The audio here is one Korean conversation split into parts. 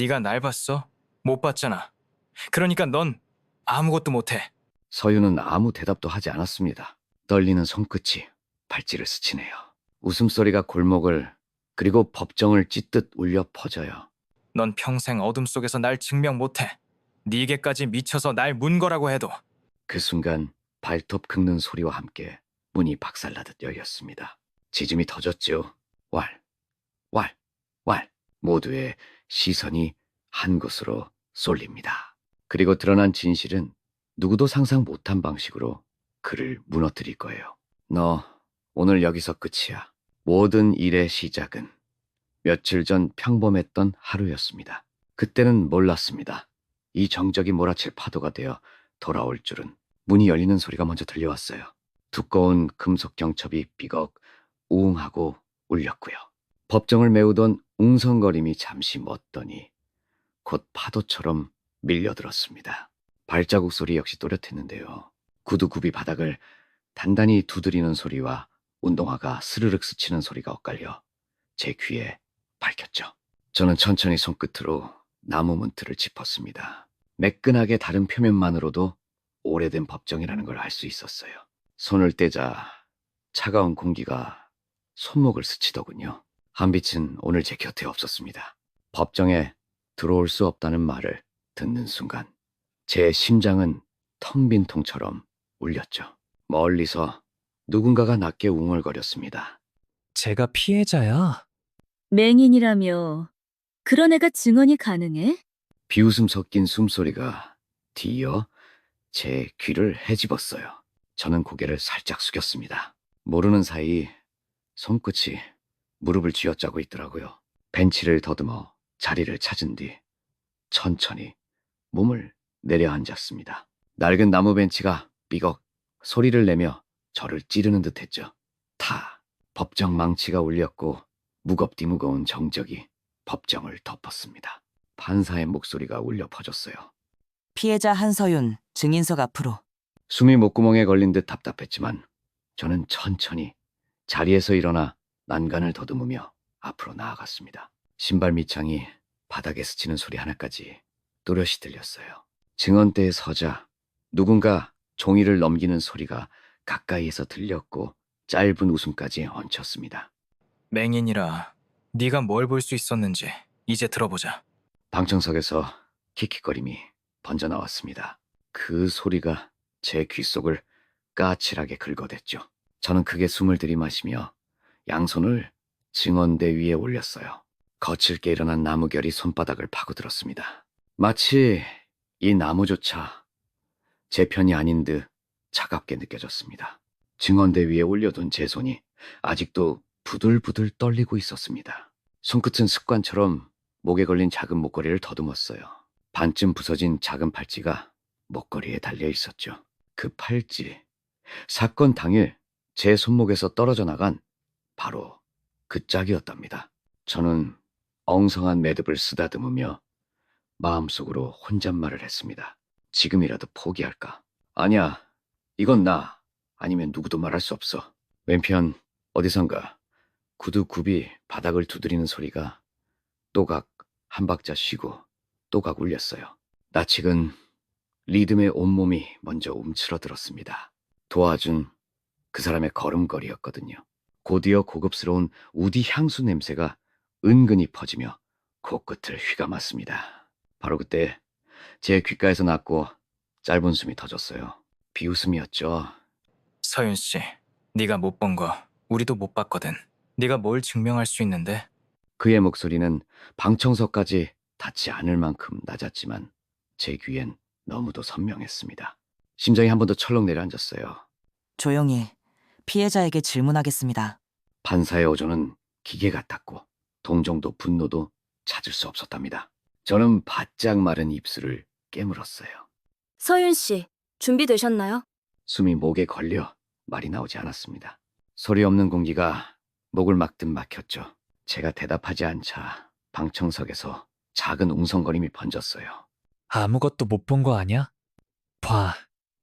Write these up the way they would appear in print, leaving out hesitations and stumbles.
네가 날 봤어? 못 봤잖아. 그러니까 넌 아무것도 못해. 서윤은 아무 대답도 하지 않았습니다. 떨리는 손끝이 발찌를 스치네요. 웃음소리가 골목을 그리고 법정을 찢듯 울려 퍼져요. 넌 평생 어둠 속에서 날 증명 못해. 네게까지 미쳐서 날 문 거라고 해도. 그 순간 발톱 긁는 소리와 함께 문이 박살나듯 열렸습니다. 지짐이 터졌죠. 왈, 왈, 왈. 모두의 시선이 한 곳으로 쏠립니다. 그리고 드러난 진실은 누구도 상상 못한 방식으로 그를 무너뜨릴 거예요. 너 오늘 여기서 끝이야. 모든 일의 시작은 며칠 전 평범했던 하루였습니다. 그때는 몰랐습니다. 이 정적이 몰아칠 파도가 되어 돌아올 줄은. 문이 열리는 소리가 먼저 들려왔어요. 두꺼운 금속 경첩이 삐걱 우웅하고 울렸고요. 법정을 메우던 웅성거림이 잠시 멎더니 곧 파도처럼 밀려들었습니다. 발자국 소리 역시 또렷했는데요. 구두굽이 바닥을 단단히 두드리는 소리와 운동화가 스르륵 스치는 소리가 엇갈려 제 귀에 밝혔죠. 저는 천천히 손끝으로 나무 문틀을 짚었습니다. 매끈하게 다른 표면만으로도 오래된 법정이라는 걸 알 수 있었어요. 손을 떼자 차가운 공기가 손목을 스치더군요. 한빛은 오늘 제 곁에 없었습니다. 법정에 들어올 수 없다는 말을 듣는 순간 제 심장은 텅 빈 통처럼 울렸죠. 멀리서 누군가가 낮게 웅얼거렸습니다. 제가 피해자야. 맹인이라며 그런 애가 증언이 가능해? 비웃음 섞인 숨소리가 뒤이어 제 귀를 헤집었어요. 저는 고개를 살짝 숙였습니다. 모르는 사이 손끝이 무릎을 쥐어짜고 있더라고요. 벤치를 더듬어 자리를 찾은 뒤 천천히 몸을 내려앉았습니다. 낡은 나무 벤치가 삐걱 소리를 내며 저를 찌르는 듯했죠. 타! 법정 망치가 울렸고 무겁디 무거운 정적이 법정을 덮었습니다. 판사의 목소리가 울려 퍼졌어요. 피해자 한서윤, 증인석 앞으로. 숨이 목구멍에 걸린 듯 답답했지만 저는 천천히 자리에서 일어나 난간을 더듬으며 앞으로 나아갔습니다. 신발 밑창이 바닥에 스치는 소리 하나까지 또렷이 들렸어요. 증언대에 서자 누군가 종이를 넘기는 소리가 가까이에서 들렸고 짧은 웃음까지 얹혔습니다. 맹인이라 네가 뭘 볼 수 있었는지 이제 들어보자. 방청석에서 킥킥거림이 번져나왔습니다. 그 소리가 제 귓속을 까칠하게 긁어댔죠. 저는 크게 숨을 들이마시며 양손을 증언대 위에 올렸어요. 거칠게 일어난 나무결이 손바닥을 파고들었습니다. 마치 이 나무조차 제 편이 아닌 듯 차갑게 느껴졌습니다. 증언대 위에 올려둔 제 손이 아직도 부들부들 떨리고 있었습니다. 손끝은 습관처럼 목에 걸린 작은 목걸이를 더듬었어요. 반쯤 부서진 작은 팔찌가 목걸이에 달려 있었죠. 그 팔찌, 사건 당일 제 손목에서 떨어져 나간 바로 그 짝이었답니다. 저는 엉성한 매듭을 쓰다듬으며 마음속으로 혼잣말을 했습니다. 지금이라도 포기할까? 아니야, 이건 나 아니면 누구도 말할 수 없어. 왼편 어디선가 구두굽이 바닥을 두드리는 소리가 또각 한 박자 쉬고 또각 울렸어요. 낯익은 리듬에 온몸이 먼저 움츠러들었습니다. 도와준 그 사람의 걸음걸이였거든요. 곧이어 고급스러운 우디 향수 냄새가 은근히 퍼지며 코끝을 휘감았습니다. 바로 그때 제 귓가에서 났고 짧은 숨이 터졌어요. 비웃음이었죠. 서윤 씨, 네가 못 본 거 우리도 못 봤거든. 네가 뭘 증명할 수 있는데? 그의 목소리는 방청석까지 닿지 않을 만큼 낮았지만 제 귀엔 너무도 선명했습니다. 심장이 한 번 더 철렁 내려앉았어요. 조용히 피해자에게 질문하겠습니다. 판사의 어조는 기계 같았고 동정도 분노도 찾을 수 없었답니다. 저는 바짝 마른 입술을 깨물었어요. 서윤 씨, 준비되셨나요? 숨이 목에 걸려 말이 나오지 않았습니다. 소리 없는 공기가 목을 막듯 막혔죠. 제가 대답하지 않자 방청석에서 작은 웅성거림이 번졌어요. 아무것도 못 본 거 아니야? 봐,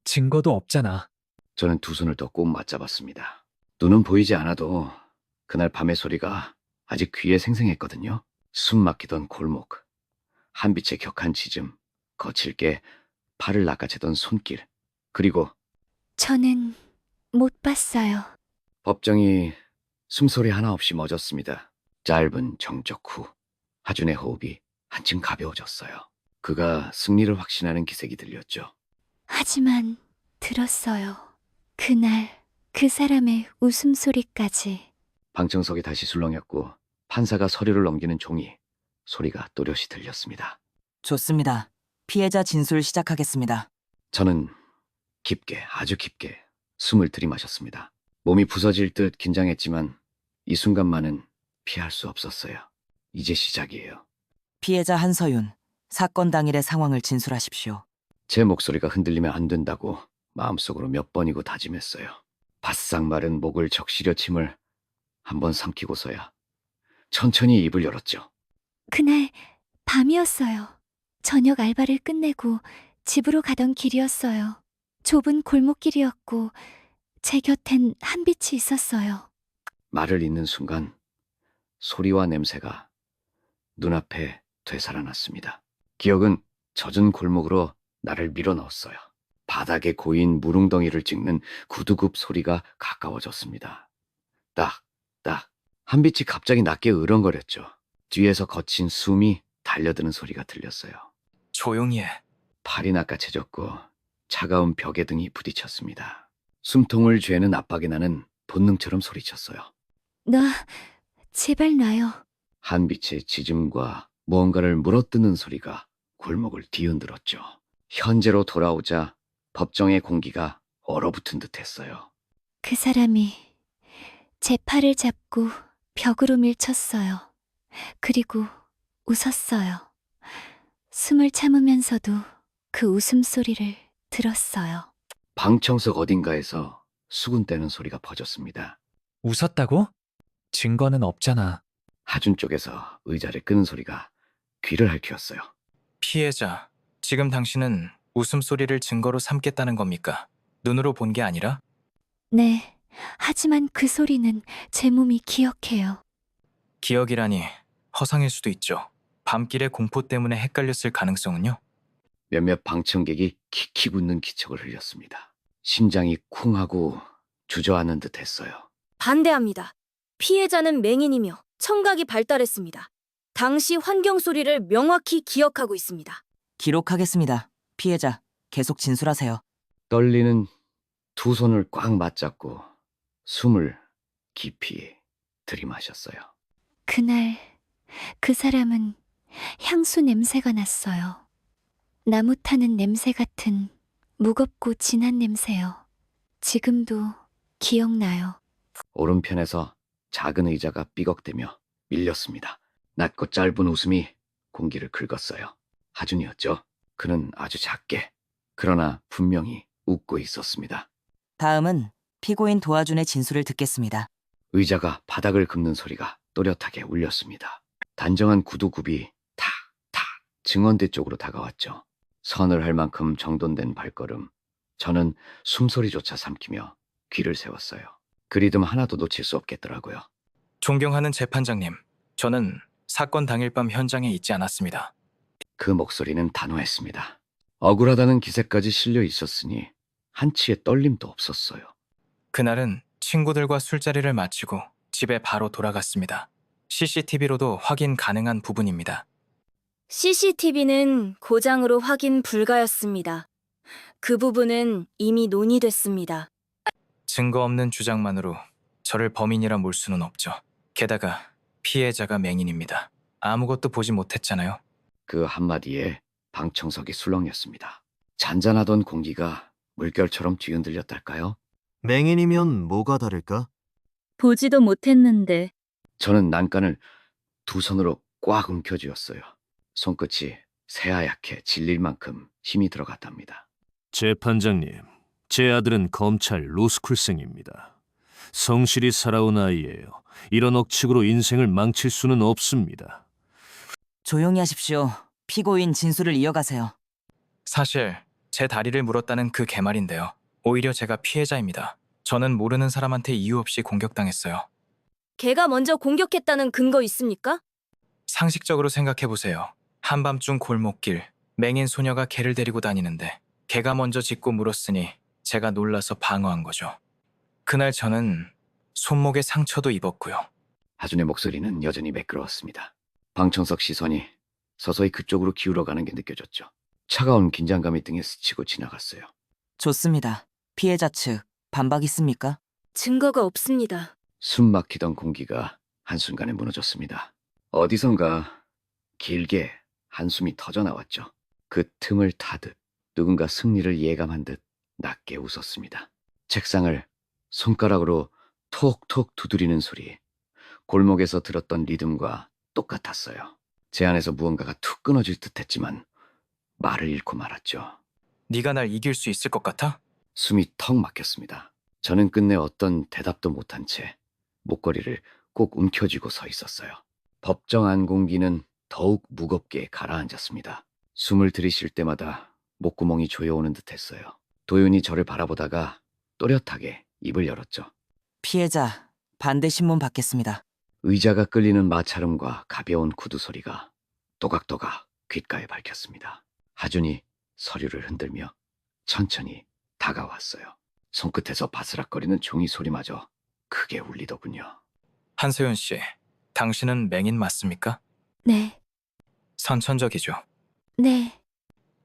증거도 없잖아. 저는 두 손을 더 꼭 맞잡았습니다. 눈은 보이지 않아도 그날 밤의 소리가 아직 귀에 생생했거든요. 숨 막히던 골목, 한빛의 격한 짖음, 거칠게 팔을 낚아채던 손길, 그리고 저는 못 봤어요. 법정이 숨소리 하나 없이 멎었습니다. 짧은 정적 후 하준의 호흡이 한층 가벼워졌어요. 그가 승리를 확신하는 기색이 들렸죠. 하지만 들었어요. 그날 그 사람의 웃음소리까지. 방청석이 다시 술렁였고 판사가 서류를 넘기는 종이 소리가 또렷이 들렸습니다. 좋습니다. 피해자 진술 시작하겠습니다. 저는 깊게, 아주 깊게 숨을 들이마셨습니다. 몸이 부서질 듯 긴장했지만 이 순간만은 피할 수 없었어요. 이제 시작이에요. 피해자 한서윤, 사건 당일의 상황을 진술하십시오. 제 목소리가 흔들리면 안 된다고 마음속으로 몇 번이고 다짐했어요. 바싹 마른 목을 적시려 침을 한번 삼키고서야 천천히 입을 열었죠. 그날 밤이었어요. 저녁 알바를 끝내고 집으로 가던 길이었어요. 좁은 골목길이었고 제 곁엔 한빛이 있었어요. 말을 잇는 순간 소리와 냄새가 눈앞에 되살아났습니다. 기억은 젖은 골목으로 나를 밀어넣었어요. 바닥에 고인 무릉덩이를 찍는 구두굽 소리가 가까워졌습니다. 딱, 딱. 한빛이 갑자기 낮게 으렁거렸죠. 뒤에서 거친 숨이 달려드는 소리가 들렸어요. 조용히 해. 팔이 낚아채졌고 차가운 벽에 등이 부딪혔습니다. 숨통을 죄는 압박이 나는 본능처럼 소리쳤어요. 나 제발 놔요. 한빛의 짖음과 무언가를 물어뜯는 소리가 골목을 뒤흔들었죠. 현재로 돌아오자 법정의 공기가 얼어붙은 듯했어요. 그 사람이 제 팔을 잡고 벽으로 밀쳤어요. 그리고 웃었어요. 숨을 참으면서도 그 웃음소리를 들었어요. 방청석 어딘가에서 수군대는 소리가 퍼졌습니다. 웃었다고? 증거는 없잖아. 하준 쪽에서 의자를 끄는 소리가 귀를 핥혔어요. 피해자, 지금 당신은 웃음소리를 증거로 삼겠다는 겁니까? 눈으로 본 게 아니라? 네, 하지만 그 소리는 제 몸이 기억해요. 기억이라니 허상일 수도 있죠. 밤길의 공포 때문에 헷갈렸을 가능성은요? 몇몇 방청객이 킥킥 웃는 기척을 흘렸습니다. 심장이 쿵 하고 주저앉는 듯 했어요. 반대합니다. 피해자는 맹인이며 청각이 발달했습니다. 당시 환경 소리를 명확히 기억하고 있습니다. 기록하겠습니다. 피해자, 계속 진술하세요. 떨리는 두 손을 꽉 맞잡고 숨을 깊이 들이마셨어요. 그날 그 사람은 향수 냄새가 났어요. 나무 타는 냄새 같은 무겁고 진한 냄새요. 지금도 기억나요. 오른편에서 작은 의자가 삐걱대며 밀렸습니다. 낮고 짧은 웃음이 공기를 긁었어요. 하준이었죠. 그는 아주 작게, 그러나 분명히 웃고 있었습니다. 다음은 피고인 도하준의 진술을 듣겠습니다. 의자가 바닥을 긁는 소리가 또렷하게 울렸습니다. 단정한 구두굽이 탁탁 증언대 쪽으로 다가왔죠. 선을 할 만큼 정돈된 발걸음. 저는 숨소리조차 삼키며 귀를 세웠어요. 그 리듬 하나도 놓칠 수 없겠더라고요. 존경하는 재판장님, 저는 사건 당일 밤 현장에 있지 않았습니다. 그 목소리는 단호했습니다. 억울하다는 기색까지 실려 있었으니 한치의 떨림도 없었어요. 그날은 친구들과 술자리를 마치고 집에 바로 돌아갔습니다. CCTV로도 확인 가능한 부분입니다. CCTV는 고장으로 확인 불가였습니다. 그 부분은 이미 논의됐습니다. 증거 없는 주장만으로 저를 범인이라 몰 수는 없죠. 게다가 피해자가 맹인입니다. 아무것도 보지 못했잖아요. 그 한마디에 방청석이 술렁였습니다. 잔잔하던 공기가 물결처럼 뒤흔들렸달까요? 맹인이면 뭐가 다를까? 보지도 못했는데 저는 난간을 두 손으로 꽉 움켜쥐었어요. 손끝이 새하얗게 질릴 만큼 힘이 들어갔답니다. 재판장님, 제 아들은 검찰 로스쿨생입니다. 성실히 살아온 아이예요. 이런 억측으로 인생을 망칠 수는 없습니다. 조용히 하십시오. 피고인 진술을 이어가세요. 사실 제 다리를 물었다는 그 개말인데요. 오히려 제가 피해자입니다. 저는 모르는 사람한테 이유 없이 공격당했어요. 걔가 먼저 공격했다는 근거 있습니까? 상식적으로 생각해보세요. 한밤중 골목길, 맹인 소녀가 개를 데리고 다니는데 개가 먼저 짖고 물었으니 제가 놀라서 방어한 거죠. 그날 저는 손목에 상처도 입었고요. 하준의 목소리는 여전히 매끄러웠습니다. 방청석 시선이 서서히 그쪽으로 기울어가는 게 느껴졌죠. 차가운 긴장감이 등에 스치고 지나갔어요. 좋습니다. 피해자 측 반박 있습니까? 증거가 없습니다. 숨 막히던 공기가 한순간에 무너졌습니다. 어디선가 길게 한숨이 터져 나왔죠. 그 틈을 타듯 누군가 승리를 예감한 듯 낮게 웃었습니다. 책상을 손가락으로 톡톡 두드리는 소리, 골목에서 들었던 리듬과 똑같았어요. 제 안에서 무언가가 툭 끊어질 듯 했지만 말을 잃고 말았죠. 네가 날 이길 수 있을 것 같아? 숨이 턱 막혔습니다. 저는 끝내 어떤 대답도 못한 채 목걸이를 꼭 움켜쥐고 서 있었어요. 법정 안 공기는 더욱 무겁게 가라앉았습니다. 숨을 들이쉴 때마다 목구멍이 조여오는 듯 했어요. 도윤이 저를 바라보다가 또렷하게 입을 열었죠. 피해자 반대 신문 받겠습니다. 의자가 끌리는 마찰음과 가벼운 구두 소리가 또각또각 귓가에 밝혔습니다. 하준이 서류를 흔들며 천천히 다가왔어요. 손끝에서 바스락거리는 종이 소리마저 크게 울리더군요. 한소연 씨, 당신은 맹인 맞습니까? 네, 선천적이죠. 네,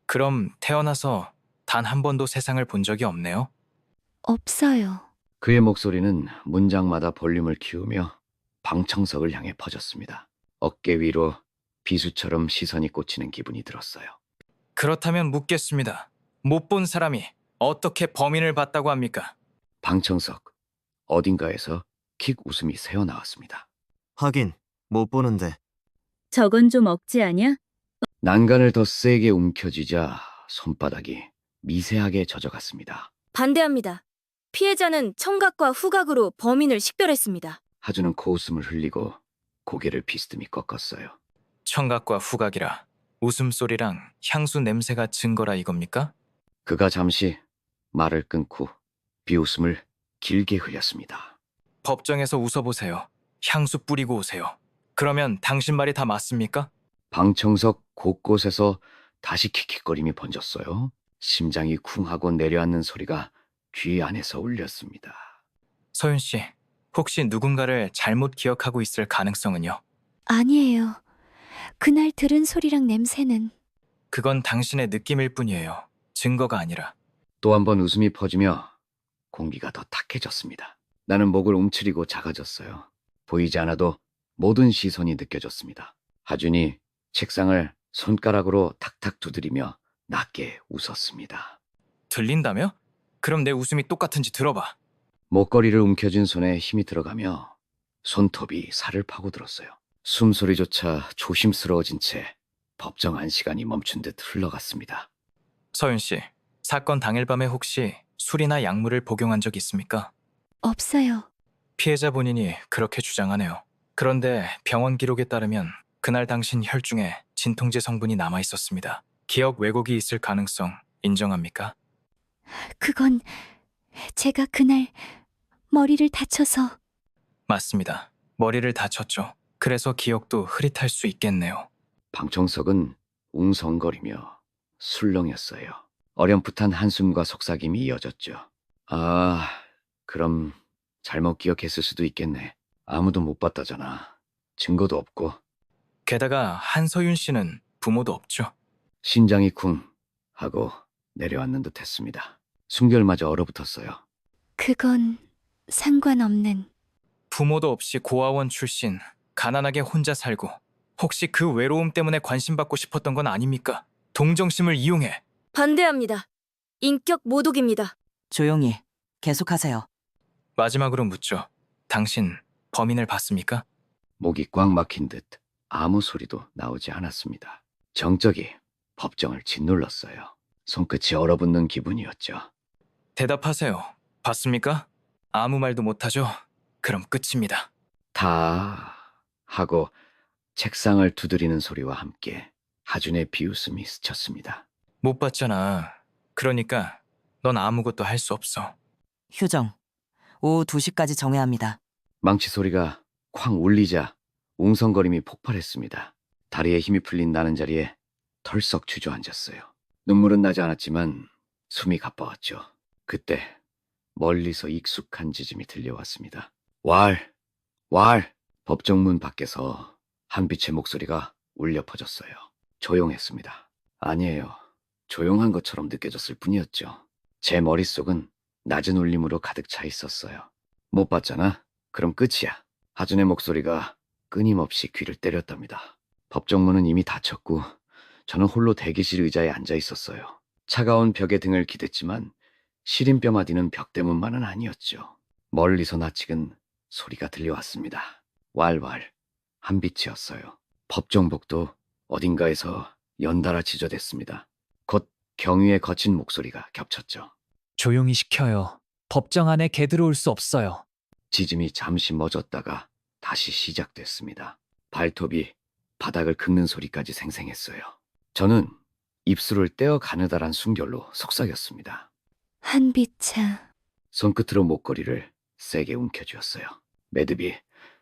그럼 태어나서 단 한 번도 세상을 본 적이 없네요? 없어요. 그의 목소리는 문장마다 볼륨을 키우며 방청석을 향해 퍼졌습니다. 어깨 위로 비수처럼 시선이 꽂히는 기분이 들었어요. 그렇다면 묻겠습니다. 못 본 사람이 어떻게 범인을 봤다고 합니까? 방청석 어딘가에서 킥 웃음이 새어나왔습니다. 하긴 못 보는데. 저건 좀 억지 아냐? 난간을 더 세게 움켜쥐자 손바닥이 미세하게 젖어갔습니다. 반대합니다. 피해자는 청각과 후각으로 범인을 식별했습니다. 하주는 코웃음을 흘리고 고개를 비스듬히 꺾었어요. 청각과 후각이라 웃음소리랑 향수 냄새가 증거라 이겁니까? 그가 잠시 말을 끊고 비웃음을 길게 흘렸습니다. 법정에서 웃어보세요. 향수 뿌리고 오세요. 그러면 당신 말이 다 맞습니까? 방청석 곳곳에서 다시 킥킥거림이 번졌어요. 심장이 쿵하고 내려앉는 소리가 귀 안에서 울렸습니다. 서윤 씨, 혹시 누군가를 잘못 기억하고 있을 가능성은요? 아니에요. 그날 들은 소리랑 냄새는 그건 당신의 느낌일 뿐이에요. 증거가 아니라. 또 한 번 웃음이 퍼지며 공기가 더 탁해졌습니다. 나는 목을 움츠리고 작아졌어요. 보이지 않아도 모든 시선이 느껴졌습니다. 하준이 책상을 손가락으로 탁탁 두드리며 낮게 웃었습니다. 들린다며? 그럼 내 웃음이 똑같은지 들어봐. 목걸이를 움켜쥔 손에 힘이 들어가며 손톱이 살을 파고들었어요. 숨소리조차 조심스러워진 채 법정 안시간이 멈춘 듯 흘러갔습니다. 서윤 씨, 사건 당일 밤에 혹시 술이나 약물을 복용한 적 있습니까? 없어요. 피해자 본인이 그렇게 주장하네요. 그런데 병원 기록에 따르면 그날 당신 혈중에 진통제 성분이 남아 있었습니다. 기억 왜곡이 있을 가능성 인정합니까? 그건 제가 그날 머리를 다쳐서 맞습니다. 머리를 다쳤죠. 그래서 기억도 흐릿할 수 있겠네요. 방청석은 웅성거리며 술렁였어요. 어렴풋한 한숨과 속삭임이 이어졌죠. 아, 그럼 잘못 기억했을 수도 있겠네. 아무도 못 봤다잖아. 증거도 없고. 게다가 한서윤 씨는 부모도 없죠. 심장이 쿵 하고 내려앉는 듯 했습니다. 숨결마저 얼어붙었어요. 그건 상관없는. 부모도 없이 고아원 출신, 가난하게 혼자 살고 혹시 그 외로움 때문에 관심받고 싶었던 건 아닙니까? 동정심을 이용해. 반대합니다. 인격 모독입니다. 조용히 계속하세요. 마지막으로 묻죠. 당신 범인을 봤습니까? 목이 꽉 막힌 듯 아무 소리도 나오지 않았습니다. 정적이 법정을 짓눌렀어요. 손끝이 얼어붙는 기분이었죠. 대답하세요. 봤습니까? 아무 말도 못하죠? 그럼 끝입니다. 다 하고 책상을 두드리는 소리와 함께 하준의 비웃음이 스쳤습니다. 못 봤잖아. 그러니까 넌 아무것도 할 수 없어. 휴정. 오후 2시까지 정회합니다. 망치 소리가 쾅 울리자 웅성거림이 폭발했습니다. 다리에 힘이 풀린 나는 자리에 털썩 주저앉았어요. 눈물은 나지 않았지만 숨이 가빠왔죠. 그때 멀리서 익숙한 짖음이 들려왔습니다. 왈! 왈! 법정문 밖에서 한빛의 목소리가 울려 퍼졌어요. 조용했습니다. 아니에요. 조용한 것처럼 느껴졌을 뿐이었죠. 제 머릿속은 낮은 울림으로 가득 차 있었어요. 못 봤잖아? 그럼 끝이야. 하준의 목소리가 끊임없이 귀를 때렸답니다. 법정문은 이미 닫혔고 저는 홀로 대기실 의자에 앉아 있었어요. 차가운 벽에 등을 기댔지만 시린뼈 마디는 벽 때문만은 아니었죠. 멀리서 낯익은 소리가 들려왔습니다. 왈왈 한빛이었어요. 법정복도 어딘가에서 연달아 지저댔습니다. 곧 경위의 거친 목소리가 겹쳤죠. 조용히 시켜요. 법정 안에 개 들어올 수 없어요. 짖음이 잠시 멎었다가 다시 시작됐습니다. 발톱이 바닥을 긁는 소리까지 생생했어요. 저는 입술을 떼어 가느다란 숨결로 속삭였습니다. 한빛아, 손끝으로 목걸이를 세게 움켜쥐었어요. 매듭이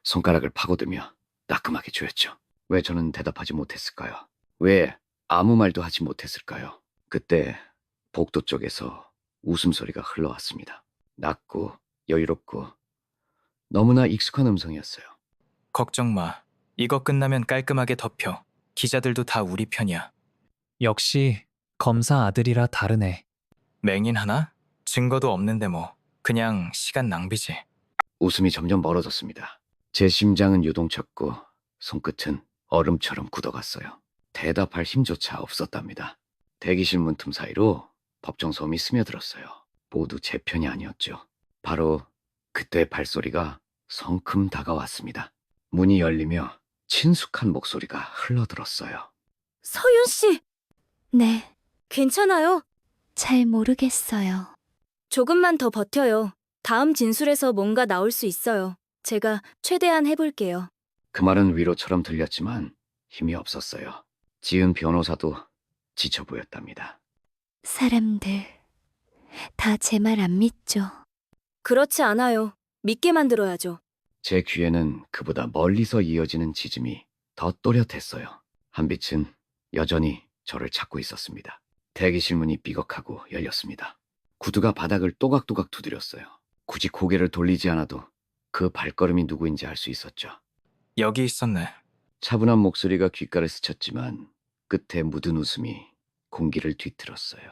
손가락을 파고들며 따끔하게 조였죠. 왜 저는 대답하지 못했을까요? 왜 아무 말도 하지 못했을까요? 그때 복도 쪽에서 웃음소리가 흘러왔습니다. 낮고 여유롭고 너무나 익숙한 음성이었어요. 걱정 마. 이거 끝나면 깔끔하게 덮여. 기자들도 다 우리 편이야. 역시 검사 아들이라 다르네. 맹인 하나? 증거도 없는데 뭐. 그냥 시간 낭비지. 웃음이 점점 멀어졌습니다. 제 심장은 요동쳤고 손끝은 얼음처럼 굳어갔어요. 대답할 힘조차 없었답니다. 대기실 문틈 사이로 법정 소음이 스며들었어요. 모두 제 편이 아니었죠. 바로 그때 발소리가 성큼 다가왔습니다. 문이 열리며 친숙한 목소리가 흘러들었어요. 서윤 씨, 네, 괜찮아요? 잘 모르겠어요. 조금만 더 버텨요. 다음 진술에서 뭔가 나올 수 있어요. 제가 최대한 해볼게요. 그 말은 위로처럼 들렸지만 힘이 없었어요. 지은 변호사도 지쳐 보였답니다. 사람들 다 제 말 안 믿죠. 그렇지 않아요. 믿게 만들어야죠. 제 귀에는 그보다 멀리서 이어지는 짖음이 더 또렷했어요. 한빛은 여전히 저를 찾고 있었습니다. 대기실 문이 삐걱하고 열렸습니다. 구두가 바닥을 또각또각 두드렸어요. 굳이 고개를 돌리지 않아도 그 발걸음이 누구인지 알 수 있었죠. 여기 있었네. 차분한 목소리가 귓가를 스쳤지만 끝에 묻은 웃음이 공기를 뒤틀었어요.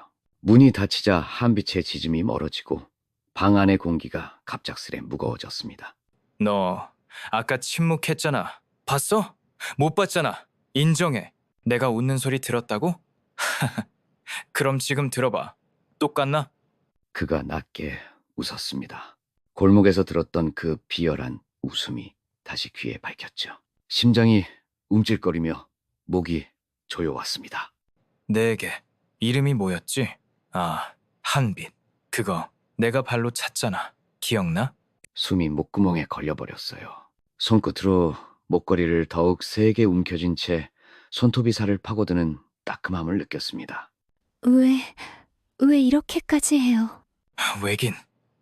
문이 닫히자 한빛의 짖음이 멀어지고 방 안의 공기가 갑작스레 무거워졌습니다. 너 아까 침묵했잖아. 봤어? 못 봤잖아. 인정해. 내가 웃는 소리 들었다고? 그럼 지금 들어봐. 똑같나? 그가 낮게 웃었습니다. 골목에서 들었던 그 비열한 웃음이 다시 귀에 밝혔죠. 심장이 움찔거리며 목이 조여왔습니다. 내게 이름이 뭐였지? 아, 한빛. 그거 내가 발로 찼잖아. 기억나? 숨이 목구멍에 걸려버렸어요. 손끝으로 목걸이를 더욱 세게 움켜쥔 채 손톱이 살을 파고드는 따끔함을 느꼈습니다. 왜 이렇게까지 해요? 왜긴.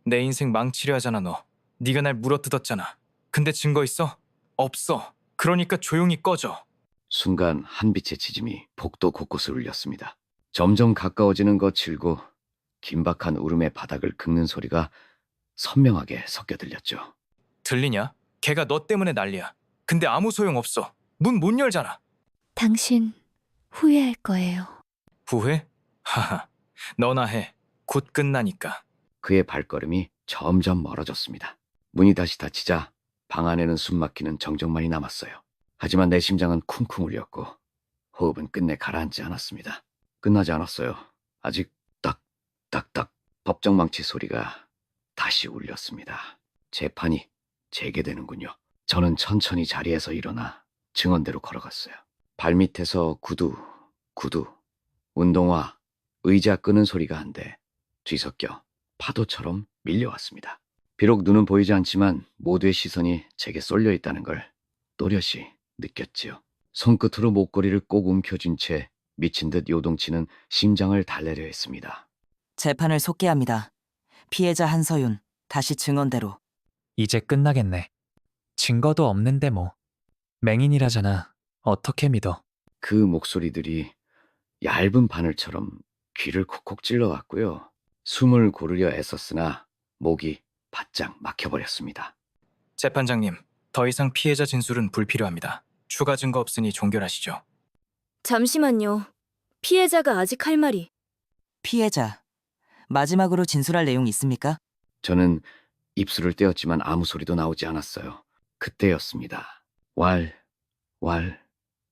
내 인생 망치려 하잖아 너. 네가 날 물어뜯었잖아. 근데 증거 있어? 없어. 그러니까 조용히 꺼져. 순간 한빛의 짖음이 복도 곳곳을 울렸습니다. 점점 가까워지는 것 질고 긴박한 울음의 바닥을 긁는 소리가 선명하게 섞여 들렸죠. 들리냐? 걔가 너 때문에 난리야. 근데 아무 소용 없어. 문 못 열잖아. 당신 후회할 거예요. 후회? 하하. 너나 해. 곧 끝나니까. 그의 발걸음이 점점 멀어졌습니다. 문이 다시 닫히자 방 안에는 숨막히는 정적만이 남았어요. 하지만 내 심장은 쿵쿵 울렸고 호흡은 끝내 가라앉지 않았습니다. 끝나지 않았어요. 아직 딱딱딱 법정망치 소리가 다시 울렸습니다. 재판이 재개되는군요. 저는 천천히 자리에서 일어나 증언대로 걸어갔어요. 발밑에서 구두, 운동화, 의자 끄는 소리가 한데 뒤섞여 파도처럼 밀려왔습니다. 비록 눈은 보이지 않지만 모두의 시선이 제게 쏠려 있다는 걸 또렷이 느꼈지요. 손끝으로 목걸이를 꼭 움켜쥔 채 미친 듯 요동치는 심장을 달래려 했습니다. 재판을 속개합니다. 피해자 한서윤, 다시 증언대로. 이제 끝나겠네. 증거도 없는데 뭐. 맹인이라잖아. 어떻게 믿어? 그 목소리들이 얇은 바늘처럼 귀를 콕콕 찔러왔고요. 숨을 고르려 애썼으나 목이 바짝 막혀버렸습니다. 재판장님, 더 이상 피해자 진술은 불필요합니다. 추가 증거 없으니 종결하시죠. 잠시만요. 피해자가 아직 할 말이. 피해자, 마지막으로 진술할 내용 있습니까? 저는 입술을 떼었지만 아무 소리도 나오지 않았어요. 그때였습니다. 왈, 왈,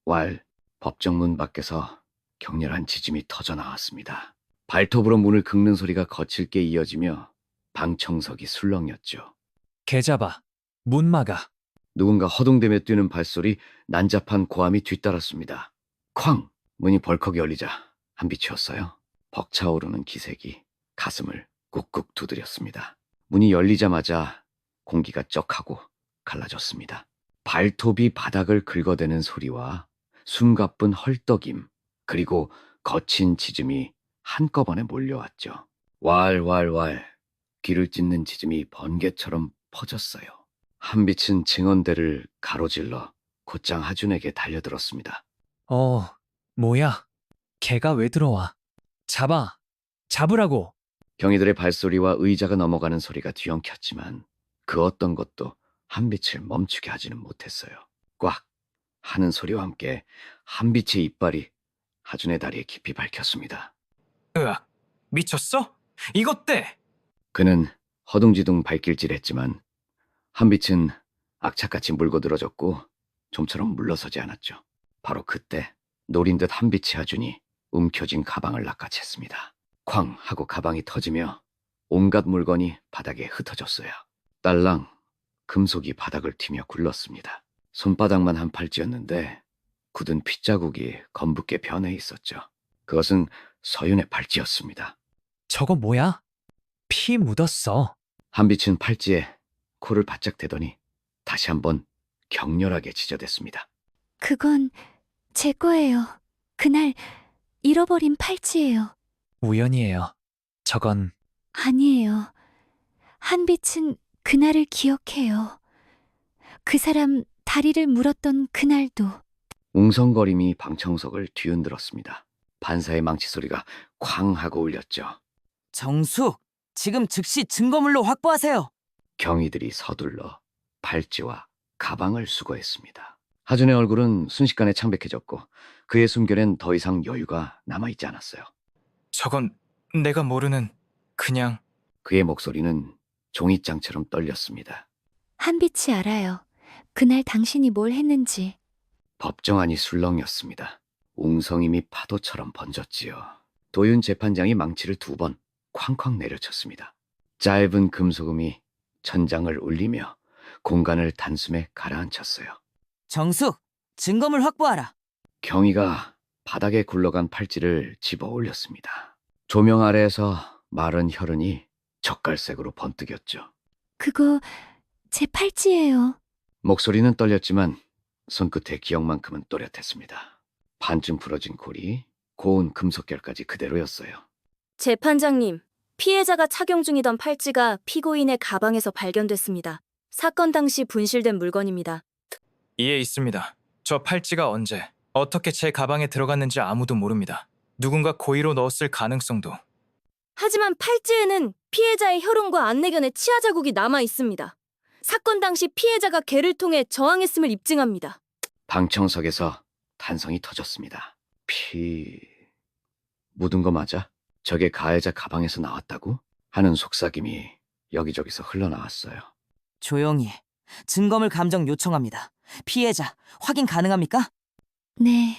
왈. 법정 문 밖에서 격렬한 지짐이 터져 나왔습니다. 발톱으로 문을 긁는 소리가 거칠게 이어지며 방청석이 술렁였죠. 개 잡아. 문 막아. 누군가 허둥대며 뛰는 발소리, 난잡한 고함이 뒤따랐습니다. 쾅! 문이 벌컥 열리자 한빛이었어요. 벅차오르는 기색이 가슴을 꾹꾹 두드렸습니다. 문이 열리자마자 공기가 쩍하고 갈라졌습니다. 발톱이 바닥을 긁어대는 소리와 숨가쁜 헐떡임, 그리고 거친 짖음이 한꺼번에 몰려왔죠. 왈왈왈, 귀를 찢는 짖음이 번개처럼 퍼졌어요. 한빛은 증언대를 가로질러 곧장 하준에게 달려들었습니다. 뭐야? 개가 왜 들어와? 잡아. 잡으라고. 경위들의 발소리와 의자가 넘어가는 소리가 뒤엉켰지만 그 어떤 것도 한빛을 멈추게 하지는 못했어요. 꽉 하는 소리와 함께 한빛의 이빨이 하준의 다리에 깊이 박혔습니다. 으악, 미쳤어? 이것 때! 그는 허둥지둥 발길질했지만 한빛은 악착같이 물고 늘어졌고 좀처럼 물러서지 않았죠. 바로 그때 노린 듯 한빛의 하준이 움켜쥔 가방을 낚아챘습니다. 쾅 하고 가방이 터지며 온갖 물건이 바닥에 흩어졌어요. 딸랑 금속이 바닥을 튀며 굴렀습니다. 손바닥만 한 팔찌였는데 굳은 핏자국이 검붉게 변해 있었죠. 그것은 서윤의 팔찌였습니다. 저거 뭐야? 피 묻었어. 한빛은 팔찌에 코를 바짝 대더니 다시 한번 격렬하게 지저댔습니다. 그건 제 거예요. 그날 잃어버린 팔찌예요. 우연이에요. 저건 아니에요. 한빛은 그날을 기억해요. 그 사람 다리를 물었던 그날도. 웅성거림이 방청석을 뒤흔들었습니다. 반사의 망치 소리가 쾅 하고 울렸죠. 정숙, 지금 즉시 증거물로 확보하세요. 경위들이 서둘러 팔찌와 가방을 수거했습니다. 하준의 얼굴은 순식간에 창백해졌고 그의 숨결엔 더 이상 여유가 남아있지 않았어요. 저건 내가 모르는 그냥... 그의 목소리는 종이장처럼 떨렸습니다. 한빛이 알아요. 그날 당신이 뭘 했는지. 법정 안이 술렁였습니다. 웅성임이 파도처럼 번졌지요. 도윤 재판장이 망치를 2번 쾅쾅 내려쳤습니다. 짧은 금소금이 천장을 울리며 공간을 단숨에 가라앉혔어요. 정숙, 증거물 확보하라. 경위가 바닥에 굴러간 팔찌를 집어 올렸습니다. 조명 아래에서 마른 혈흔이 젓갈색으로 번뜩였죠. 그거 제 팔찌예요. 목소리는 떨렸지만 손끝의 기억만큼은 또렷했습니다. 반쯤 부러진 골이 고운 금속결까지 그대로였어요. 재판장님, 피해자가 착용 중이던 팔찌가 피고인의 가방에서 발견됐습니다. 사건 당시 분실된 물건입니다. 이해 있습니다. 저 팔찌가 언제, 어떻게 제 가방에 들어갔는지 아무도 모릅니다. 누군가 고의로 넣었을 가능성도. 하지만 팔찌에는 피해자의 혈흔과 안내견의 치아 자국이 남아 있습니다. 사건 당시 피해자가 개를 통해 저항했음을 입증합니다. 방청석에서 탄성이 터졌습니다. 피... 묻은 거 맞아? 저게 가해자 가방에서 나왔다고? 하는 속삭임이 여기저기서 흘러나왔어요. 조용히. 증거물 감정 요청합니다. 피해자, 확인 가능합니까? 네.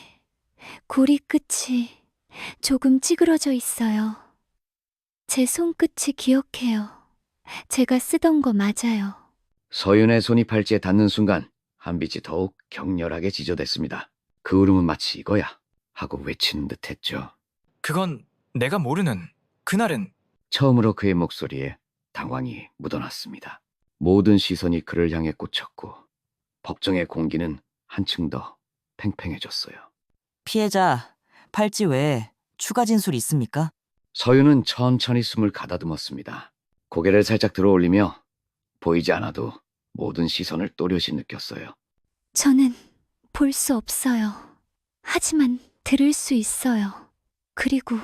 고리 끝이 조금 찌그러져 있어요. 제 손끝이 기억해요. 제가 쓰던 거 맞아요. 서윤의 손이 팔찌에 닿는 순간 한빛이 더욱 격렬하게 지저댔습니다. 그 울음은 마치 이거야 하고 외치는 듯 했죠. 그건 내가 모르는... 그날은... 처음으로 그의 목소리에 당황이 묻어났습니다. 모든 시선이 그를 향해 꽂혔고 법정의 공기는 한층 더 팽팽해졌어요. 피해자, 팔찌 외에 추가 진술 있습니까? 서윤은 천천히 숨을 가다듬었습니다. 고개를 살짝 들어올리며 보이지 않아도 모든 시선을 또렷이 느꼈어요. 저는 볼 수 없어요. 하지만 들을 수 있어요. 그리고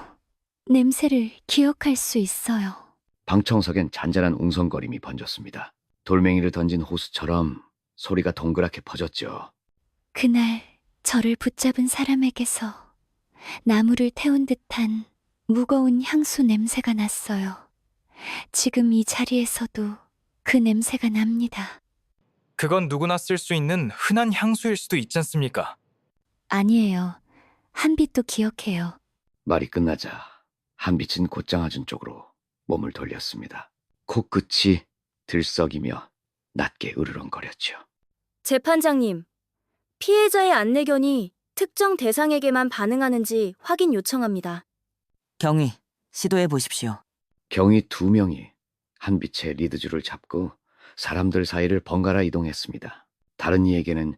냄새를 기억할 수 있어요. 방청석엔 잔잔한 웅성거림이 번졌습니다. 돌멩이를 던진 호수처럼 소리가 동그랗게 퍼졌죠. 그날 저를 붙잡은 사람에게서 나무를 태운 듯한 무거운 향수 냄새가 났어요. 지금 이 자리에서도 그 냄새가 납니다. 그건 누구나 쓸 수 있는 흔한 향수일 수도 있지 않습니까? 아니에요. 한빛도 기억해요. 말이 끝나자 한빛은 곧장하준 쪽으로 몸을 돌렸습니다. 코끝이 들썩이며 낮게 으르렁거렸죠. 재판장님, 피해자의 안내견이 특정 대상에게만 반응하는지 확인 요청합니다. 경위, 시도해 보십시오. 경위 2명이 한빛의 리드줄을 잡고 사람들 사이를 번갈아 이동했습니다. 다른 이에게는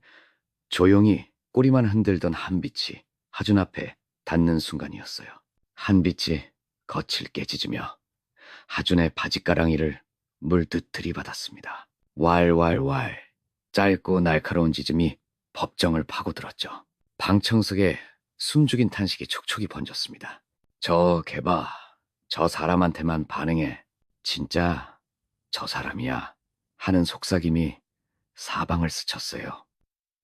조용히 꼬리만 흔들던 한빛이 하준 앞에 닿는 순간이었어요. 한빛이 거칠게 짖으며 하준의 바지가랑이를 물듯 들이받았습니다. 왈왈왈 짧고 날카로운 짖음이 법정을 파고들었죠. 방청석에 숨죽인 탄식이 촉촉이 번졌습니다. 저 개봐, 저 사람한테만 반응해. 진짜 저 사람이야 하는 속삭임이 사방을 스쳤어요.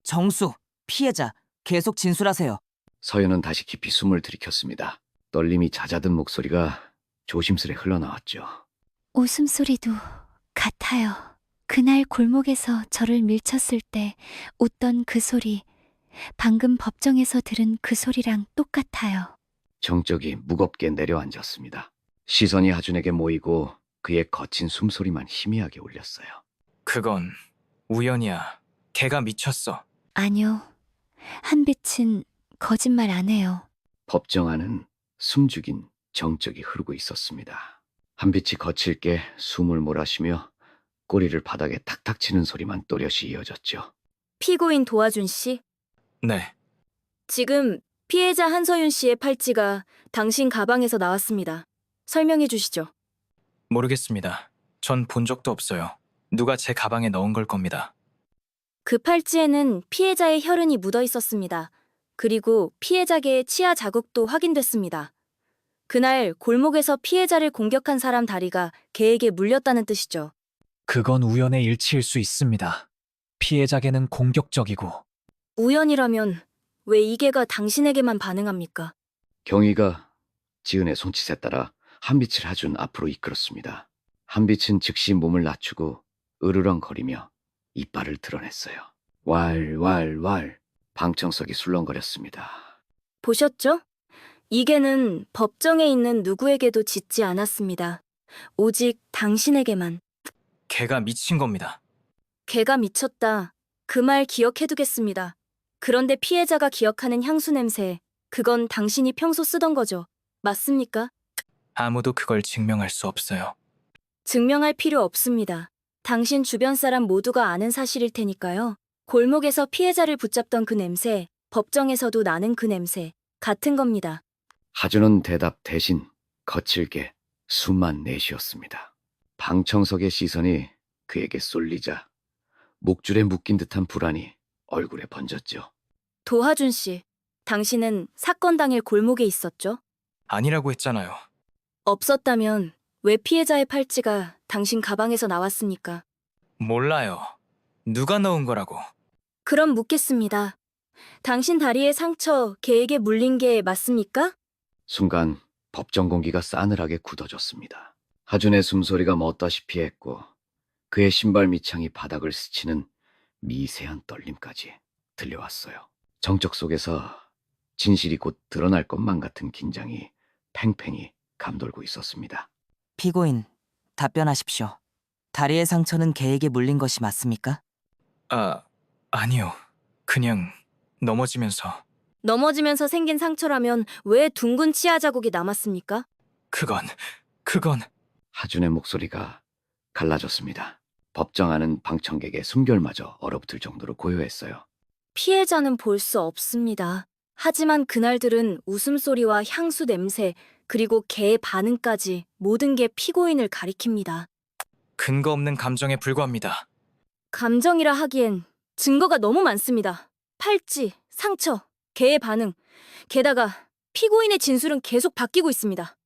정수, 피해자, 계속 진술하세요. 서연은 다시 깊이 숨을 들이켰습니다. 떨림이 잦아든 목소리가 조심스레 흘러나왔죠. 웃음소리도 같아요. 그날 골목에서 저를 밀쳤을 때 웃던 그 소리, 방금 법정에서 들은 그 소리랑 똑같아요. 정적이 무겁게 내려앉았습니다. 시선이 하준에게 모이고 그의 거친 숨소리만 희미하게 울렸어요. 그건 우연이야. 걔가 미쳤어. 아니요. 한빛은 거짓말 안 해요. 법정 안은 숨죽인 정적이 흐르고 있었습니다. 한빛이 거칠게 숨을 몰아쉬며 꼬리를 바닥에 탁탁 치는 소리만 또렷이 이어졌죠. 피고인 도하준 씨, 네, 지금 피해자 한서윤 씨의 팔찌가 당신 가방에서 나왔습니다. 설명해 주시죠. 모르겠습니다. 전 본 적도 없어요. 누가 제 가방에 넣은 걸 겁니다. 그 팔찌에는 피해자의 혈흔이 묻어 있었습니다. 그리고 피해자계의 치아 자국도 확인됐습니다. 그날 골목에서 피해자를 공격한 사람 다리가 개에게 물렸다는 뜻이죠. 그건 우연의 일치일 수 있습니다. 피해자에게는 공격적이고 우연이라면 왜 이 개가 당신에게만 반응합니까? 경위가 지은의 손짓에 따라 한빛을 하준 앞으로 이끌었습니다. 한빛은 즉시 몸을 낮추고 으르렁거리며 이빨을 드러냈어요. 왈왈왈 방청석이 술렁거렸습니다. 보셨죠? 이 개는 법정에 있는 누구에게도 짖지 않았습니다. 오직 당신에게만. 걔가 미친 겁니다. 개가 미쳤다. 그 말 기억해두겠습니다. 그런데 피해자가 기억하는 향수 냄새, 그건 당신이 평소 쓰던 거죠. 맞습니까? 아무도 그걸 증명할 수 없어요. 증명할 필요 없습니다. 당신 주변 사람 모두가 아는 사실일 테니까요. 골목에서 피해자를 붙잡던 그 냄새, 법정에서도 나는 그 냄새, 같은 겁니다. 하준은 대답 대신 거칠게 숨만 내쉬었습니다. 방청석의 시선이 그에게 쏠리자 목줄에 묶인 듯한 불안이 얼굴에 번졌죠. 도하준 씨, 당신은 사건 당일 골목에 있었죠? 아니라고 했잖아요. 없었다면 왜 피해자의 팔찌가 당신 가방에서 나왔습니까? 몰라요. 누가 넣은 거라고. 그럼 묻겠습니다. 당신 다리에 상처, 개에게 물린 게 맞습니까? 순간 법정 공기가 싸늘하게 굳어졌습니다. 하준의 숨소리가 멎다시피 했고 그의 신발 밑창이 바닥을 스치는 미세한 떨림까지 들려왔어요. 정적 속에서 진실이 곧 드러날 것만 같은 긴장이 팽팽히 감돌고 있었습니다. 피고인, 답변하십시오. 다리의 상처는 개에게 물린 것이 맞습니까? 아니요. 그냥 넘어지면서. 넘어지면서 생긴 상처라면 왜 둥근 치아 자국이 남았습니까? 그건 하준의 목소리가 갈라졌습니다. 법정 안은 방청객의 숨결마저 얼어붙을 정도로 고요했어요. 피해자는 볼 수 없습니다. 하지만 그날들은 웃음소리와 향수 냄새, 그리고 개의 반응까지 모든 게 피고인을 가리킵니다. 근거 없는 감정에 불과합니다. 감정이라 하기엔 증거가 너무 많습니다. 팔찌, 상처, 개의 반응, 게다가 피고인의 진술은 계속 바뀌고 있습니다.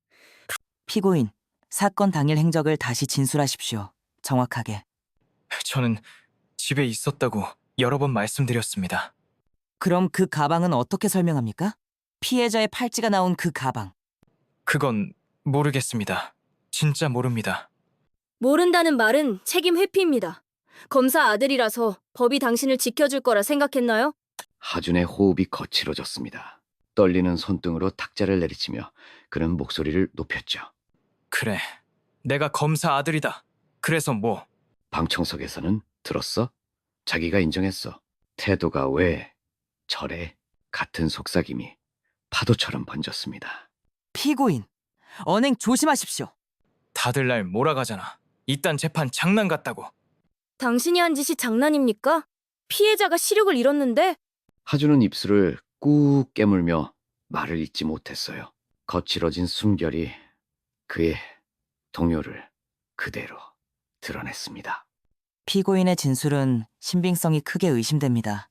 피고인, 사건 당일 행적을 다시 진술하십시오. 정확하게. 저는 집에 있었다고 여러 번 말씀드렸습니다. 그럼 그 가방은 어떻게 설명합니까? 피해자의 팔찌가 나온 그 가방. 그건 모르겠습니다. 진짜 모릅니다. 모른다는 말은 책임 회피입니다. 검사 아들이라서 법이 당신을 지켜줄 거라 생각했나요? 하준의 호흡이 거칠어졌습니다. 떨리는 손등으로 탁자를 내리치며 그는 목소리를 높였죠. 그래, 내가 검사 아들이다. 그래서 뭐? 방청석에서는 들었어? 자기가 인정했어. 태도가 왜 저래? 같은 속삭임이 파도처럼 번졌습니다. 피고인, 언행 조심하십시오. 다들 날 몰아가잖아. 이딴 재판 장난 같다고. 당신이 한 짓이 장난입니까? 피해자가 시력을 잃었는데 하준은 입술을 꾹 깨물며 말을 잇지 못했어요. 거칠어진 숨결이 그의 동요를 그대로 드러냈습니다. 피고인의 진술은 신빙성이 크게 의심됩니다.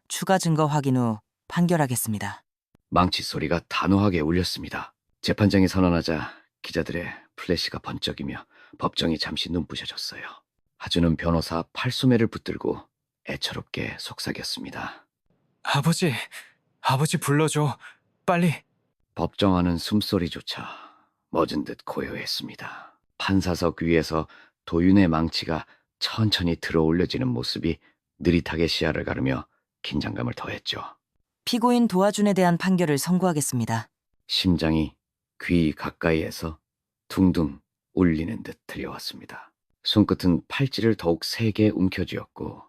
추가 증거 확인 후 판결하겠습니다. 망치 소리가 단호하게 울렸습니다. 재판장이 선언하자 기자들의 플래시가 번쩍이며 법정이 잠시 눈부셔졌어요. 하준은 변호사 팔소매를 붙들고 애처롭게 속삭였습니다. 아버지 불러줘. 빨리. 법정 안은 숨소리조차 멎은 듯 고요했습니다. 판사석 위에서 도윤의 망치가 천천히 들어올려지는 모습이 느릿하게 시야를 가르며 긴장감을 더했죠. 피고인 도와준에 대한 판결을 선고하겠습니다. 심장이 귀 가까이에서 둥둥 울리는 듯 들려왔습니다. 손끝은 팔찌를 더욱 세게 움켜쥐었고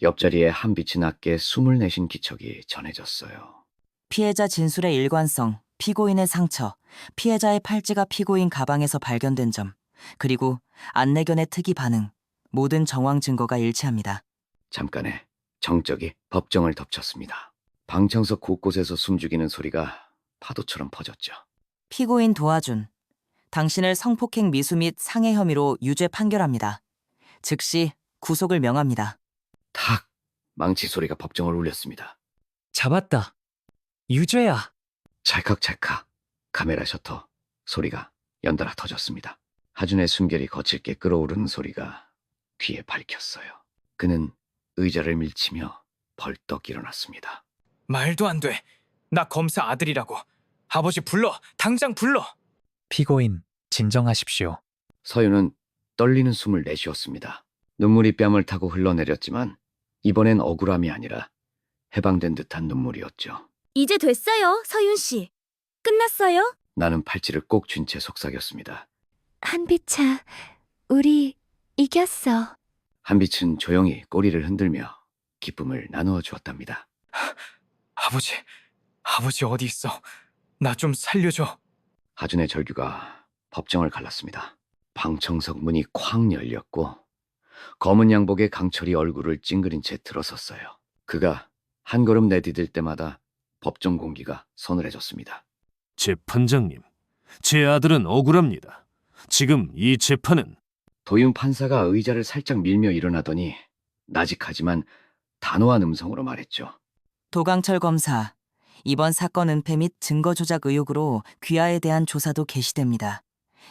옆자리에 한 빛이 낮게 숨을 내쉰 기척이 전해졌어요. 피해자 진술의 일관성, 피고인의 상처, 피해자의 팔찌가 피고인 가방에서 발견된 점, 그리고 안내견의 특이 반응, 모든 정황 증거가 일치합니다. 잠깐의 정적이 법정을 덮쳤습니다. 방청석 곳곳에서 숨죽이는 소리가 파도처럼 퍼졌죠. 피고인 도와준, 당신을 성폭행 미수 및 상해 혐의로 유죄 판결합니다. 즉시 구속을 명합니다. 탁! 망치 소리가 법정을 울렸습니다. 잡았다. 유죄야. 찰칵찰칵 카메라 셔터 소리가 연달아 터졌습니다. 하준의 숨결이 거칠게 끓어오르는 소리가 귀에 밝혔어요. 그는 의자를 밀치며 벌떡 일어났습니다. 말도 안 돼. 나 검사 아들이라고. 아버지 불러. 당장 불러. 피고인, 진정하십시오. 서윤은 떨리는 숨을 내쉬었습니다. 눈물이 뺨을 타고 흘러내렸지만 이번엔 억울함이 아니라 해방된 듯한 눈물이었죠. 이제 됐어요, 서윤 씨. 끝났어요? 나는 팔찌를 꼭 쥔 채 속삭였습니다. 한비차, 우리 이겼어. 한빛은 조용히 꼬리를 흔들며 기쁨을 나누어 주었답니다. 아버지 어디 있어? 나 좀 살려줘. 하준의 절규가 법정을 갈랐습니다. 방청석 문이 쾅 열렸고 검은 양복의 강철이 얼굴을 찡그린 채 들어섰어요. 그가 한 걸음 내디딜 때마다 법정 공기가 서늘해졌습니다. 재판장님, 제 아들은 억울합니다. 지금 이 재판은 도윤 판사가 의자를 살짝 밀며 일어나더니 나직하지만 단호한 음성으로 말했죠. 도강철 검사, 이번 사건 은폐 및 증거 조작 의혹으로 귀하에 대한 조사도 개시됩니다.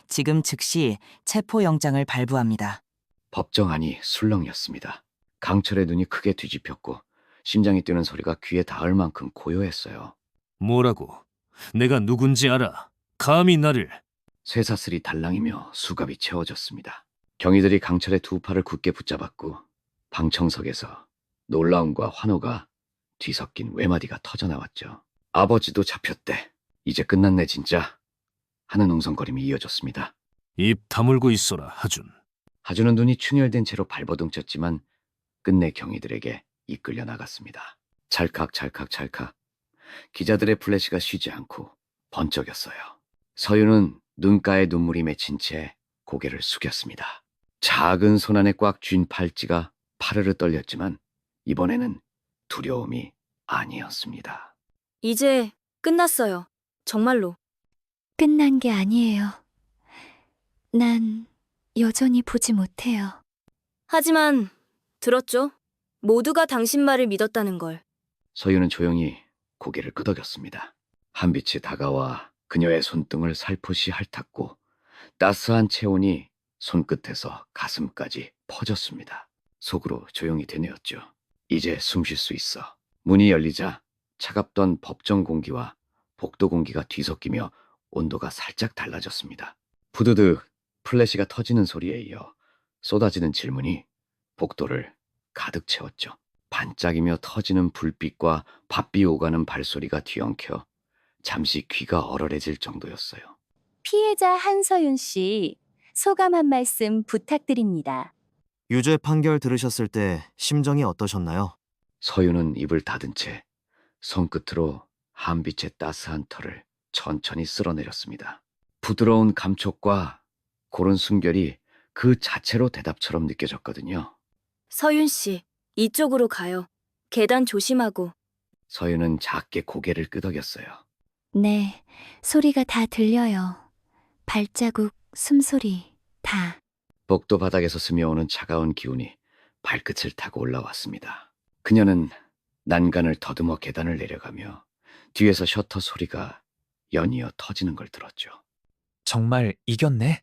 지금 즉시 체포영장을 발부합니다. 법정 안이 술렁이었습니다. 강철의 눈이 크게 뒤집혔고 심장이 뛰는 소리가 귀에 닿을 만큼 고요했어요. 뭐라고? 내가 누군지 알아. 감히 나를. 쇠사슬이 달랑이며 수갑이 채워졌습니다. 경위들이 강철의 두 팔을 굳게 붙잡았고 방청석에서 놀라움과 환호가 뒤섞인 외마디가 터져나왔죠. 아버지도 잡혔대. 이제 끝났네 진짜. 하는 웅성거림이 이어졌습니다. 입 다물고 있어라, 하준. 하준은 눈이 충혈된 채로 발버둥쳤지만 끝내 경위들에게 이끌려 나갔습니다. 찰칵찰칵찰칵. 기자들의 플래시가 쉬지 않고 번쩍였어요. 서윤은 눈가에 눈물이 맺힌 채 고개를 숙였습니다. 작은 손 안에 꽉 쥔 팔찌가 파르르 떨렸지만 이번에는 두려움이 아니었습니다. 이제 끝났어요. 정말로. 끝난 게 아니에요. 난 여전히 보지 못해요. 하지만 들었죠? 모두가 당신 말을 믿었다는 걸. 서윤은 조용히 고개를 끄덕였습니다. 한빛이 다가와 그녀의 손등을 살포시 핥았고 따스한 체온이 손끝에서 가슴까지 퍼졌습니다. 속으로 조용히 되뇌었죠. 이제 숨 쉴 수 있어. 문이 열리자 차갑던 법정 공기와 복도 공기가 뒤섞이며 온도가 살짝 달라졌습니다. 푸드득 플래시가 터지는 소리에 이어 쏟아지는 질문이 복도를 가득 채웠죠. 반짝이며 터지는 불빛과 바삐 오가는 발소리가 뒤엉켜 잠시 귀가 얼얼해질 정도였어요. 피해자 한서윤 씨, 소감 한 말씀 부탁드립니다. 유죄 판결 들으셨을 때 심정이 어떠셨나요? 서윤은 입을 닫은 채 손끝으로 한빛의 따스한 털을 천천히 쓸어내렸습니다. 부드러운 감촉과 고른 숨결이 그 자체로 대답처럼 느껴졌거든요. 서윤 씨, 이쪽으로 가요. 계단 조심하고. 서윤은 작게 고개를 끄덕였어요. 네, 소리가 다 들려요. 발자국, 숨소리, 다. 복도 바닥에서 스며오는 차가운 기운이 발끝을 타고 올라왔습니다. 그녀는 난간을 더듬어 계단을 내려가며 뒤에서 셔터 소리가 연이어 터지는 걸 들었죠. 정말 이겼네.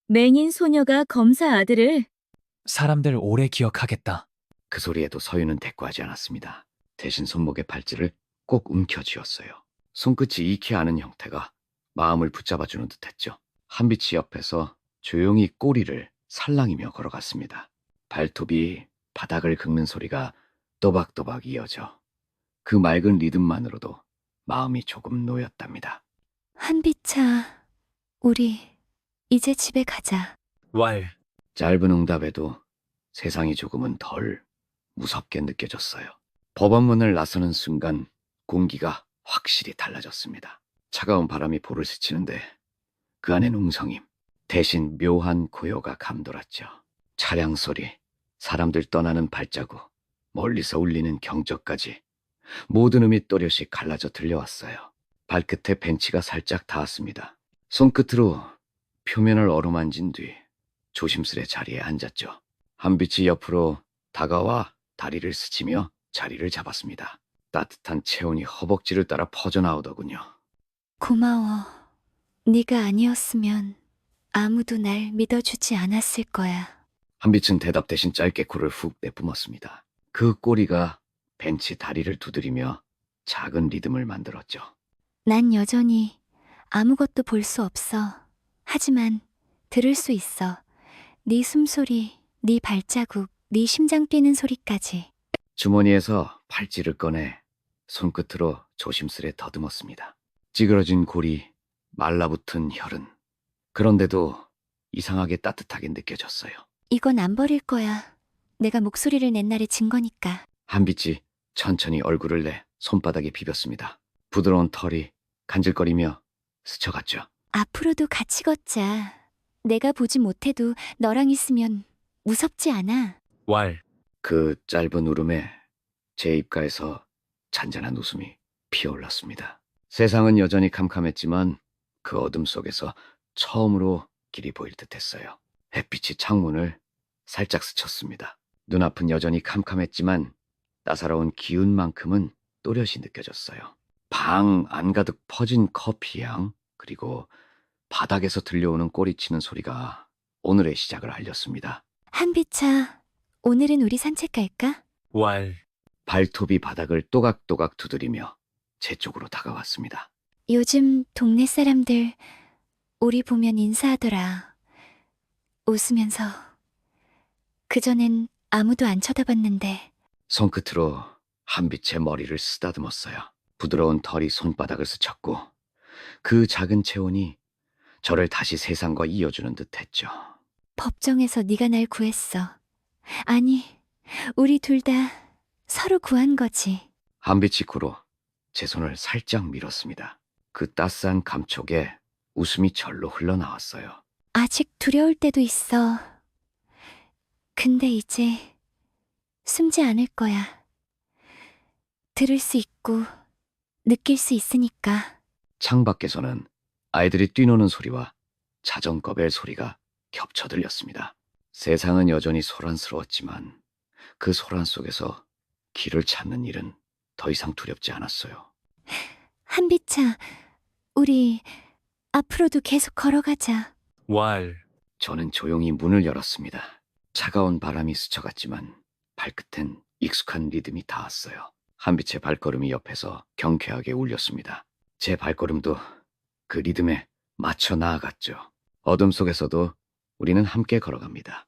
맹인 소녀가 검사 아들을. 사람들 오래 기억하겠다. 그 소리에도 서윤은 대꾸하지 않았습니다. 대신 손목의 팔찌를 꼭 움켜쥐었어요. 손끝이 익히 아는 형태가 마음을 붙잡아주는 듯했죠. 한빛이 옆에서 조용히 꼬리를 살랑이며 걸어갔습니다. 발톱이 바닥을 긁는 소리가 또박또박 이어져 그 맑은 리듬만으로도 마음이 조금 놓였답니다. 한비차, 우리 이제 집에 가자. 왈. 짧은 응답에도 세상이 조금은 덜 무섭게 느껴졌어요. 법원문을 나서는 순간 공기가 확실히 달라졌습니다. 차가운 바람이 볼을 스치는데 그 안엔 웅성임, 대신 묘한 고요가 감돌았죠. 차량 소리, 사람들 떠나는 발자국, 멀리서 울리는 경적까지 모든 음이 또렷이 갈라져 들려왔어요. 발끝에 벤치가 살짝 닿았습니다. 손끝으로 표면을 어루만진 뒤 조심스레 자리에 앉았죠. 한빛이 옆으로 다가와 다리를 스치며 자리를 잡았습니다. 따뜻한 체온이 허벅지를 따라 퍼져나오더군요. 고마워. 네가 아니었으면 아무도 날 믿어주지 않았을 거야. 한빛은 대답 대신 짧게 코를 훅 내뿜었습니다. 그 꼬리가 벤치 다리를 두드리며 작은 리듬을 만들었죠. 난 여전히 아무것도 볼 수 없어. 하지만 들을 수 있어. 네 숨소리, 네 발자국, 네 심장 뛰는 소리까지. 주머니에서 팔찌를 꺼내 손끝으로 조심스레 더듬었습니다. 찌그러진 골이, 말라붙은 혈흔. 그런데도 이상하게 따뜻하게 느껴졌어요. 이건 안 버릴 거야. 내가 목소리를 낸 날의 증거니까. 한빛이 천천히 얼굴을 내 손바닥에 비볐습니다. 부드러운 털이 간질거리며 스쳐갔죠. 앞으로도 같이 걷자. 내가 보지 못해도 너랑 있으면 무섭지 않아. 왈. 그 짧은 울음에 제 입가에서 잔잔한 웃음이 피어올랐습니다. 세상은 여전히 캄캄했지만 그 어둠 속에서 처음으로 길이 보일 듯했어요. 햇빛이 창문을 살짝 스쳤습니다. 눈앞은 여전히 캄캄했지만 따사로운 기운만큼은 또렷이 느껴졌어요. 방 안가득 퍼진 커피향, 그리고 바닥에서 들려오는 꼬리치는 소리가 오늘의 시작을 알렸습니다. 한비차, 오늘은 우리 산책 갈까? 왈. 발톱이 바닥을 또각또각 두드리며 제 쪽으로 다가왔습니다. 요즘 동네 사람들 우리 보면 인사하더라. 웃으면서. 그전엔 아무도 안 쳐다봤는데. 손끝으로 한빛의 머리를 쓰다듬었어요. 부드러운 털이 손바닥을 스쳤고 그 작은 체온이 저를 다시 세상과 이어주는 듯했죠. 법정에서 네가 날 구했어. 아니, 우리 둘 다 서로 구한 거지. 한빛이 코로 제 손을 살짝 밀었습니다. 그 따스한 감촉에 웃음이 절로 흘러나왔어요. 아직 두려울 때도 있어. 근데 이제 숨지 않을 거야. 들을 수 있고 느낄 수 있으니까. 창밖에서는 아이들이 뛰노는 소리와 자전거 벨 소리가 겹쳐 들렸습니다. 세상은 여전히 소란스러웠지만 그 소란 속에서 길을 찾는 일은 더 이상 두렵지 않았어요. 한비차, 우리 앞으로도 계속 걸어가자. 왈, 저는 조용히 문을 열었습니다. 차가운 바람이 스쳐갔지만 발끝엔 익숙한 리듬이 닿았어요. 한빛의 발걸음이 옆에서 경쾌하게 울렸습니다. 제 발걸음도 그 리듬에 맞춰 나아갔죠. 어둠 속에서도 우리는 함께 걸어갑니다.